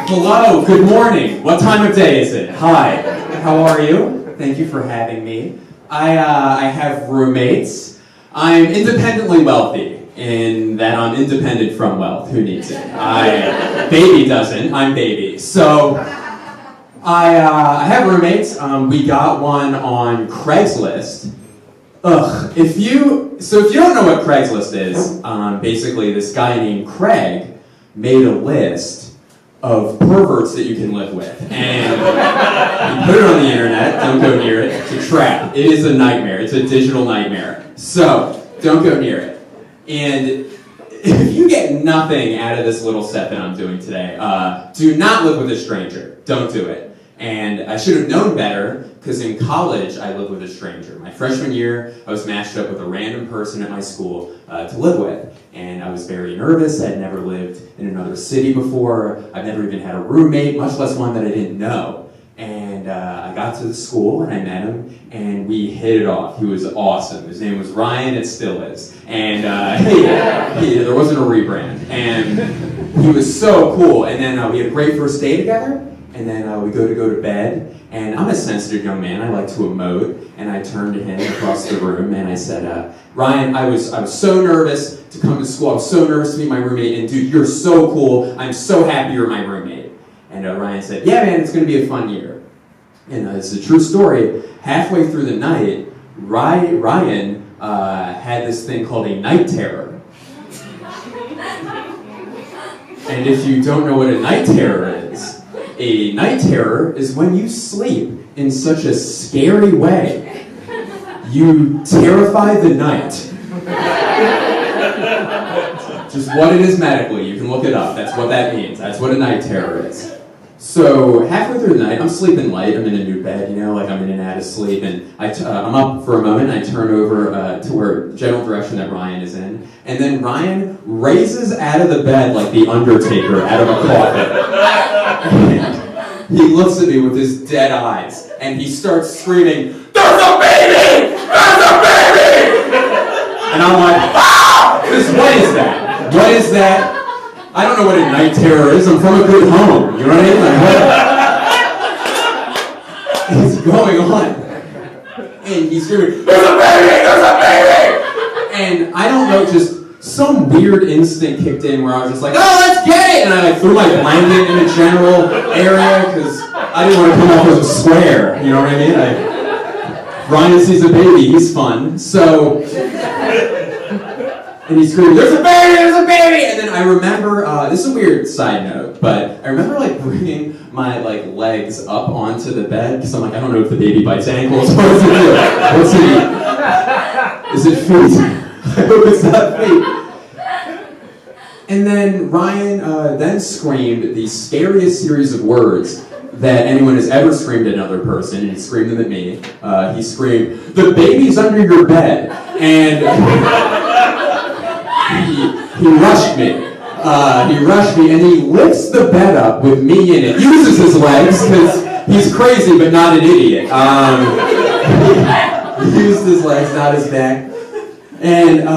Hello, good morning. What time of day is it? Hi, how are you? Thank you for having me. I have roommates. I'm independently wealthy in that I'm independent from wealth. Who needs it? Baby doesn't. I'm baby. So I have roommates. We got one on Craigslist. If you don't know what Craigslist is, basically this guy named Craig made a list of perverts that you can live with. And you put it on the internet, don't go near it. It's a trap. It is a nightmare. It's a digital nightmare. So, don't go near it. And if you get nothing out of this little set that I'm doing today, do not live with a stranger. Don't do it. And I should have known better, because in college I lived with a stranger. My freshman year, I was matched up with a random person at my school to live with. And I was very nervous. I'd never lived in another city before. I've never even had a roommate, much less one that I didn't know. And I got to the school and I met him, and we hit it off. He was awesome. His name was Ryan. It still is. And there wasn't a rebrand. And he was so cool. And then we had a great first day together. And then we go to bed, and I'm a sensitive young man. I like to emote, and I turned to him across the room, and I said, Ryan, I was so nervous to come to school. I was so nervous to meet my roommate, and dude, you're so cool. I'm so happy you're my roommate. And Ryan said, yeah, man, it's going to be a fun year. And it's a true story. Halfway through the night, Ryan had this thing called a night terror. And if you don't know what a night terror is, a night terror is when you sleep in such a scary way. You terrify the night. Just what it is medically, you can look it up. That's what that means. That's what a night terror is. So halfway through the night, I'm sleeping light. I'm in a new bed, like I'm in and out of sleep. And I'm up for a moment, and I turn over to where general direction that Ryan is in. And then Ryan raises out of the bed like the Undertaker out of a coffin. And he looks at me with his dead eyes, and he starts screaming, "There's a baby! There's a baby!" And I'm like, ah! What is that? What is that? I don't know what a night terror is. I'm from a good home. You know what I mean? Like, what is going on? And he's screaming, "There's a baby! There's a baby!" And I don't know, just some weird instinct kicked in where I was just like, "Oh, let's get it!" And I threw my blanket in the general area because I didn't want to come off as a square. You know what I mean? Ryan sees a baby. He's fun. So... And he's screaming, "There's a baby! There's a baby!" And then I remember, this is a weird side note, but I remember bringing my legs up onto the bed, because I'm like, I don't know if the baby bites ankles. What does it do? What's it eat? Is it feet? I hope it's not feet. And then Ryan then screamed the scariest series of words that anyone has ever screamed at another person, and he screamed them at me. He screamed, "The baby's under your bed!" And... He rushed me. And he lifts the bed up with me in it. Uses his legs, because he's crazy but not an idiot. He used his legs, not his neck. And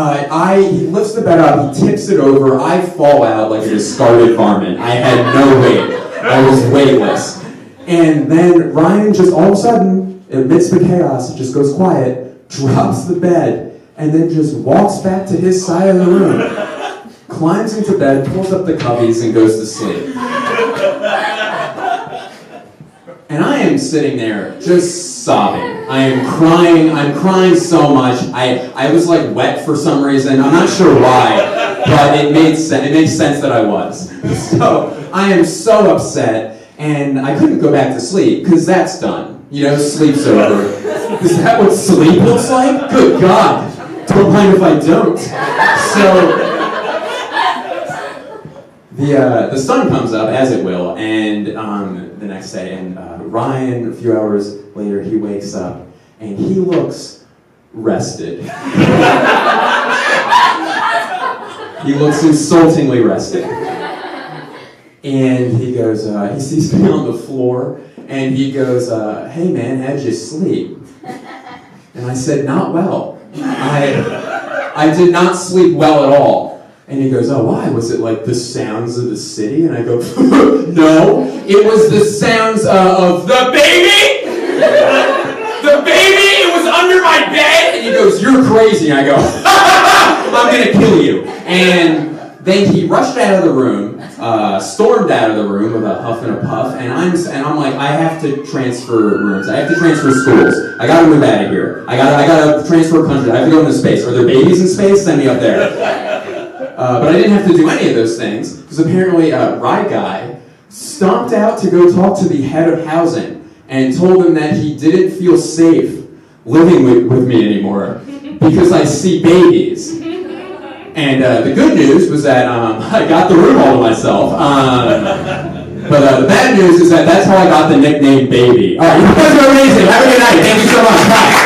he lifts the bed up, he tips it over, I fall out like a discarded varmint. I had no weight. I was weightless. And then Ryan just all of a sudden, amidst the chaos, just goes quiet, drops the bed, and then just walks back to his side of the room, climbs into bed, pulls up the cubbies, and goes to sleep. And I am sitting there just sobbing. I am crying. I'm crying so much. I was wet for some reason. I'm not sure why, but it made sense. It makes sense that I was. So I am so upset, and I couldn't go back to sleep because that's done. Sleep's over. Is that what sleep looks like? Good God. Don't mind if I don't. So the sun comes up, as it will, and the next day, and Ryan, a few hours later, he wakes up, and he looks rested. He looks insultingly rested. And he goes, he sees me on the floor, and he goes, "Hey man, how'd you sleep?" And I said, "Not well. I did not sleep well at all." And he goes, oh, why? Was it like the sounds of the city? And I go, no, it was the sounds of the baby! The baby! It was under my bed! And he goes, you're crazy. And I go, I'm gonna kill you. And then he rushed out of the room, stormed out of the room with a huff and a puff, and I'm like, I have to transfer rooms. I have to transfer schools. I gotta move out of here. I gotta transfer countries. I have to go into space. Are there babies in space? Send me up there. But I didn't have to do any of those things, because apparently Ride Guy stomped out to go talk to the head of housing and told him that he didn't feel safe living with me anymore because I see babies. And the good news was that I got the room all to myself. But the bad news is that that's how I got the nickname Baby. All right, you guys are amazing. Have a good night. Thank you so much. Bye.